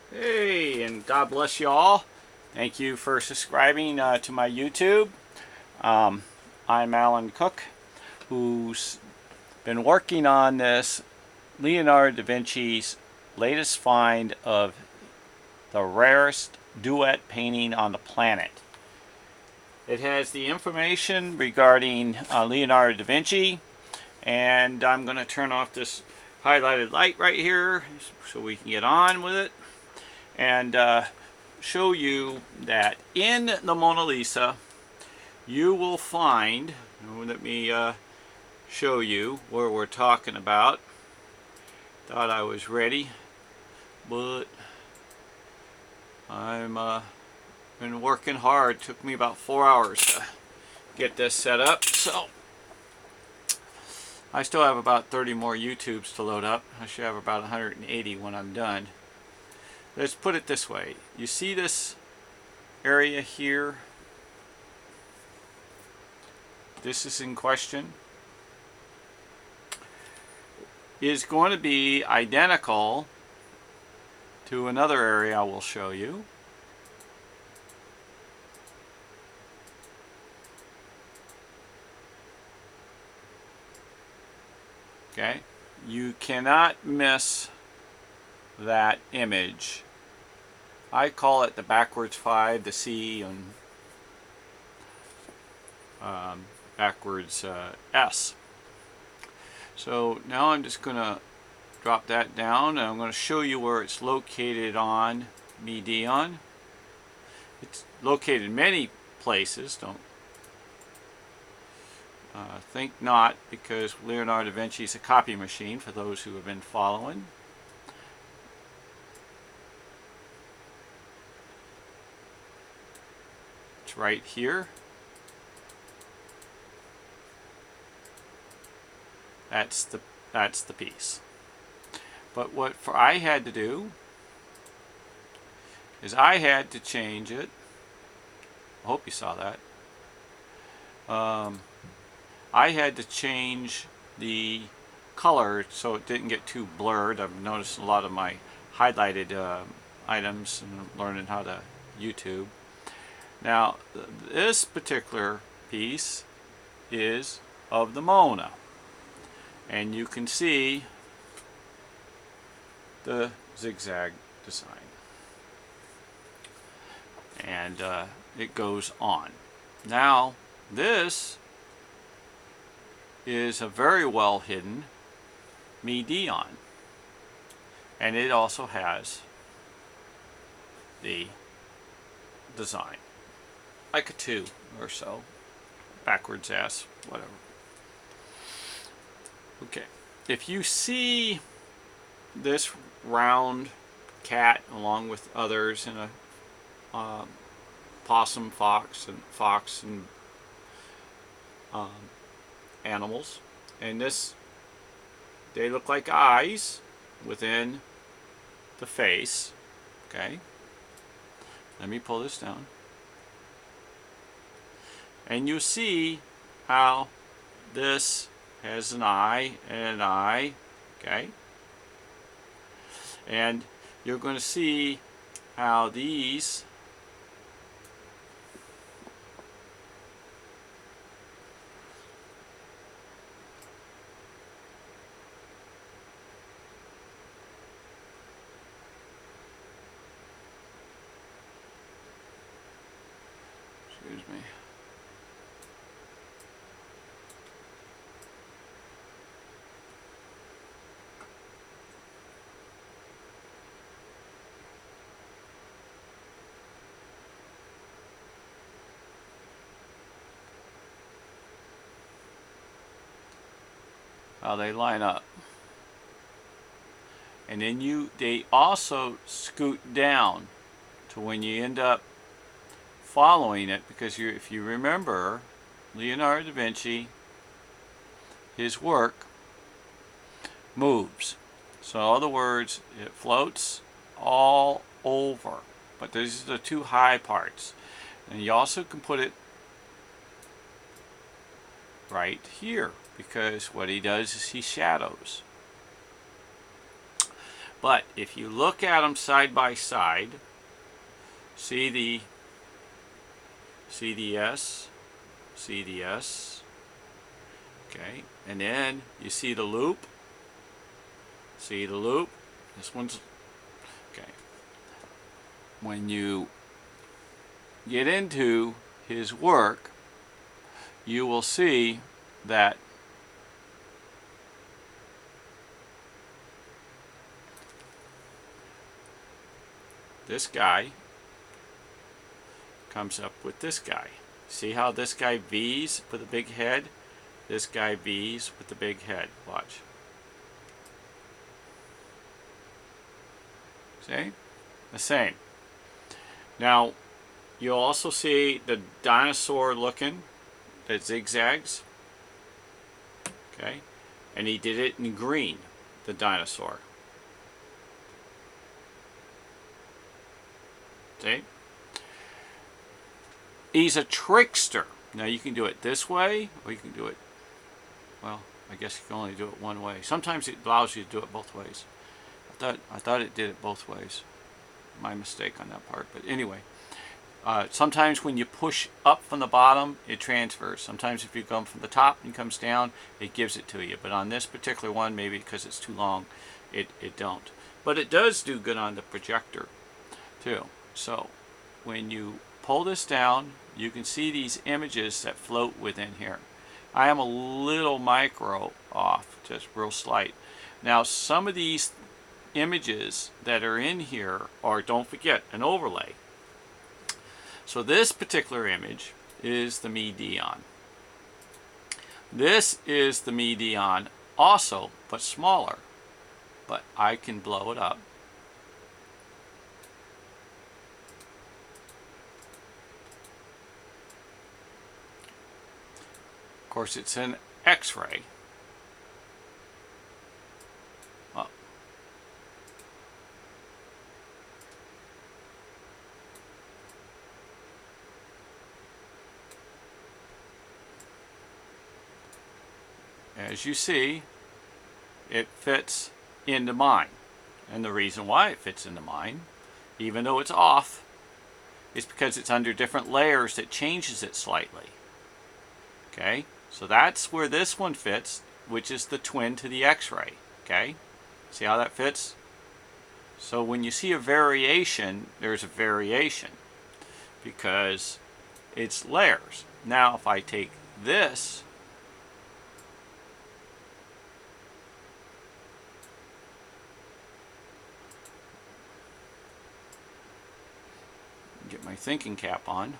Hey, and God bless you all. Thank you for subscribing to my YouTube. Um, I'm Alan Cook, who's been working on this Leonardo da Vinci's latest find of the rarest duet painting on the planet. It has the information regarding Leonardo da Vinci, and I'm going to turn off this highlighted light right here so we can get on with it. And show you that in the Mona Lisa you will find, let me show you where we're talking about. Thought I was ready, but I'm been working hard. Took me about 4 hours to get this set up, so I still have about 30 more YouTubes to load up. I should have about 180 when I'm done. Let's put it this way. You see this area here? This is in question. Is going to be identical to another area I will show you. Okay, you cannot miss that image. I call it the backwards 5, the C, and backwards S. So now I'm just going to drop that down, and I'm going to show you where it's located on Dion. It's located in many places. Don't think not, because Leonardo da Vinci is a copy machine for those who have been following. It's right here. That's the piece. But what I had to do is I had to change it. I hope you saw that. I had to change the color so it didn't get too blurred. I've noticed a lot of my highlighted items and learning how to YouTube. Now, this particular piece is of the Mona, and you can see the zigzag design, and it goes on. Now, this is a very well hidden Dion, and it also has the design, like a 2 or so, backwards S, whatever. Okay, if you see this round cat along with others in a possum, fox and animals, and this, they look like eyes within the face. Okay, let me pull this down, and you see how this has an eye and an eye. Okay, and you're going to see how these excuse me. How they line up. And then they also scoot down to when you end up following it, because if you remember Leonardo da Vinci, his work moves. So in other words, it floats all over. But these are the 2 high parts. And you also can put it right here, because what he does is he shadows. But if you look at them side by side, see the S, okay, and then you see the loop, this one's, okay. When you get into his work, you will see that this guy comes up with this guy. See how this guy V's with a big head? This guy V's with the big head. Watch. See? The same. Now, you'll also see the dinosaur looking, that zigzags. Okay? And he did it in green, the dinosaur. See? He's a trickster. Now you can do it this way, or you can do it, well, I guess you can only do it one way. Sometimes it allows you to do it both ways. I thought it did it both ways. My mistake on that part. But anyway, sometimes when you push up from the bottom, it transfers. Sometimes if you come from the top and it comes down, it gives it to you. But on this particular one, maybe because it's too long, it don't. But it does do good on the projector too. So when you pull this down, you can see these images that float within here. I am a little micro off, just real slight. Now some of these images that are in here are, don't forget, an overlay. So this particular image is the MIDION. This is the MIDION also, but smaller. But I can blow it up. Of course, it's an X-ray. Well, as you see, it fits into mine. And the reason why it fits into mine, even though it's off, is because it's under different layers that changes it slightly. Okay? So that's where this one fits, which is the twin to the X-ray. Okay? See how that fits? So when you see a variation, there's a variation because it's layers. Now if I take this, get my thinking cap on.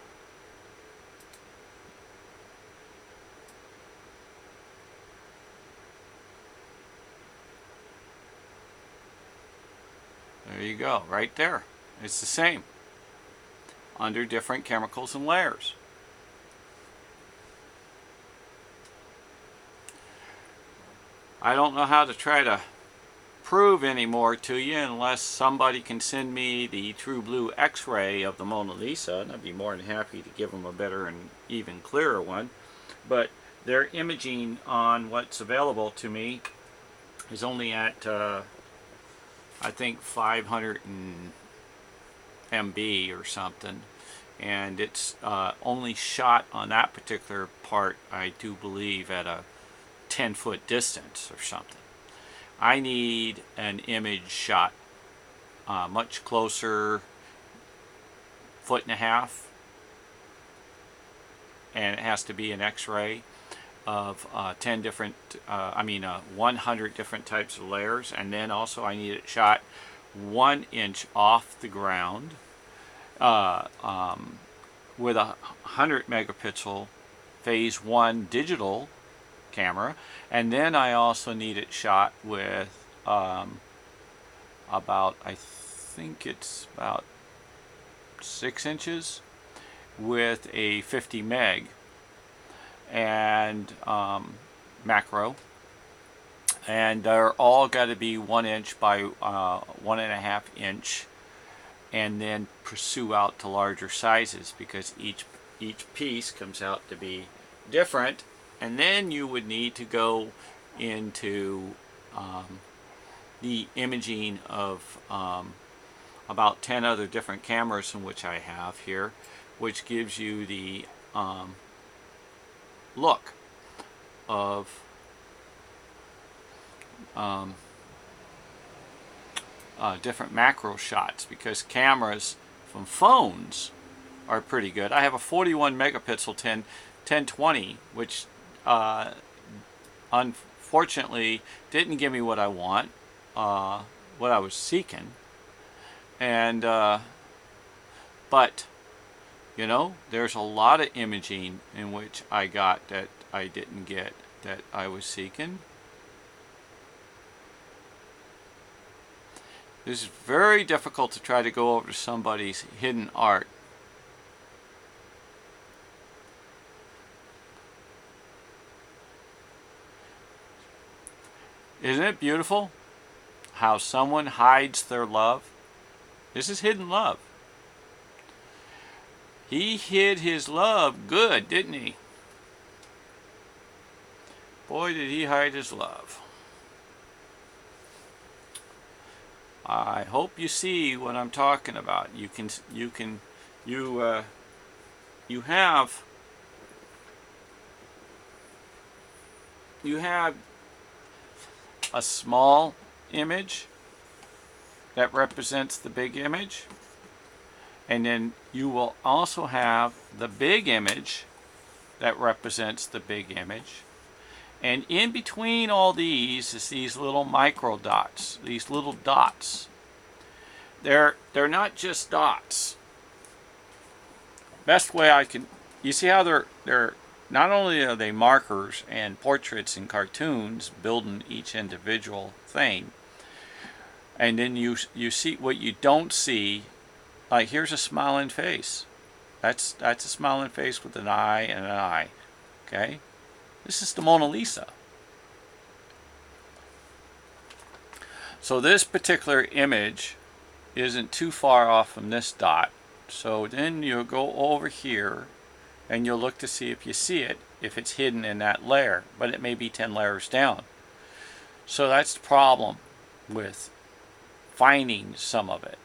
There you go, right there. It's the same, under different chemicals and layers. I don't know how to try to prove any more to you unless somebody can send me the true blue X-ray of the Mona Lisa, and I'd be more than happy to give them a better and even clearer one. But their imaging on what's available to me is only at I think 500 MB or something, and it's only shot on that particular part, I do believe, at a 10-foot distance or something. I need an image shot much closer, 1.5 feet, and it has to be an X-ray of 10 different, 100 different types of layers, and then also I need it shot 1 inch off the ground with a 100 megapixel phase 1 digital camera, and then I also need it shot with about, I think it's about 6 inches with a 50 meg and macro, and they're all got to be 1 inch by 1.5 inch, and then pursue out to larger sizes because each piece comes out to be different. And then you would need to go into the imaging of about 10 other different cameras in which I have here, which gives you the look of different macro shots, because cameras from phones are pretty good. I have a 41 megapixel 1020, which unfortunately didn't give me what I want, what I was seeking, and but you know, there's a lot of imaging in which I got that I didn't get that I was seeking. This is very difficult to try to go over to somebody's hidden art. Isn't it beautiful how someone hides their love? This is hidden love. He hid his love good, didn't he? Boy, did he hide his love. I hope you see what I'm talking about. You have a small image that represents the big image, and then you will also have the big image that represents the big image. And in between all these is these little micro dots, these little dots. They're not just dots. Best way I can, you see how they're not only are they markers and portraits and cartoons building each individual thing, and then you see what you don't see. Like, here's a smiling face. That's a smiling face with an eye and an eye. Okay? This is the Mona Lisa. So this particular image isn't too far off from this dot. So then you'll go over here and you'll look to see if you see it, if it's hidden in that layer, but it may be 10 layers down. So that's the problem with finding some of it.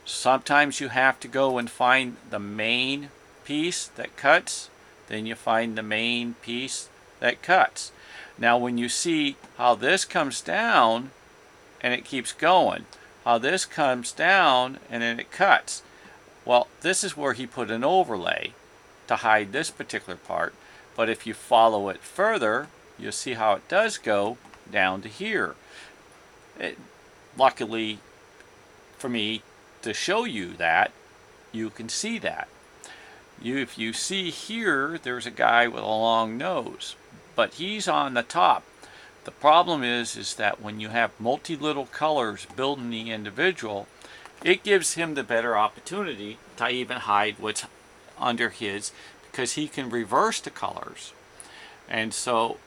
Sometimes you have to go and find the main piece that cuts, then you find the main piece that cuts. Now when you see how this comes down and it keeps going, how this comes down and then it cuts, well, this is where he put an overlay to hide this particular part. But if you follow it further, you'll see how it does go down to here. Luckily for me to show you that, you can see that. If you see here, there's a guy with a long nose, but he's on the top. The problem is that when you have multi-little colors building the individual, it gives him the better opportunity to even hide what's under his, because he can reverse the colors. And so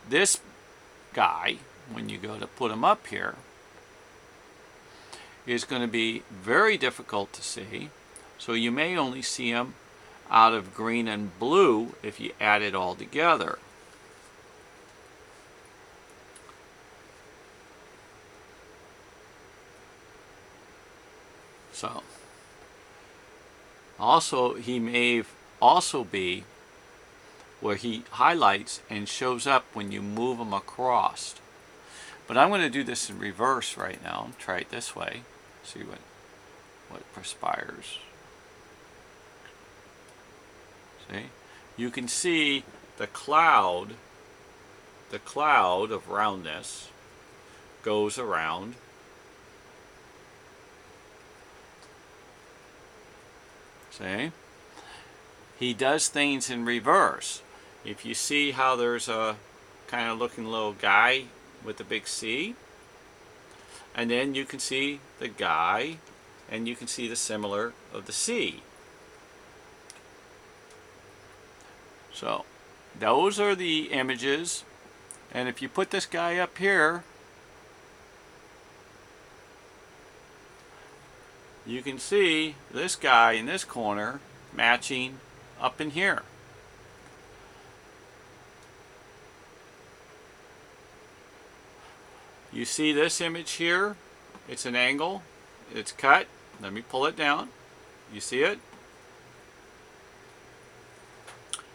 this guy, when you go to put him up here, is going to be very difficult to see. So you may only see him out of green and blue if you add it all together. So also he may also be where he highlights and shows up when you move him across. But I'm going to do this in reverse right now. Try it this way. See what perspires. See? You can see the cloud of roundness goes around. See? He does things in reverse. If you see how there's a kind of looking little guy with a big C, and then you can see the guy, and you can see the similar of the C. So those are the images, and if you put this guy up here, you can see this guy in this corner matching up in here. You see this image here? It's an angle. It's cut. Let me pull it down. You see it?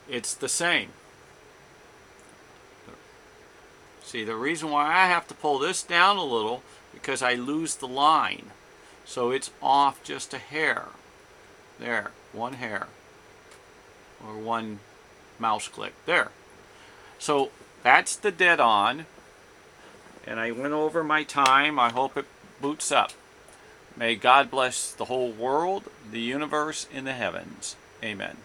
It's the same. See, the reason why I have to pull this down a little, because I lose the line. So it's off just a hair. There, one hair. Or one mouse click. There. So that's the dead on. And I went over my time. I hope it boots up. May God bless the whole world, the universe, and the heavens. Amen.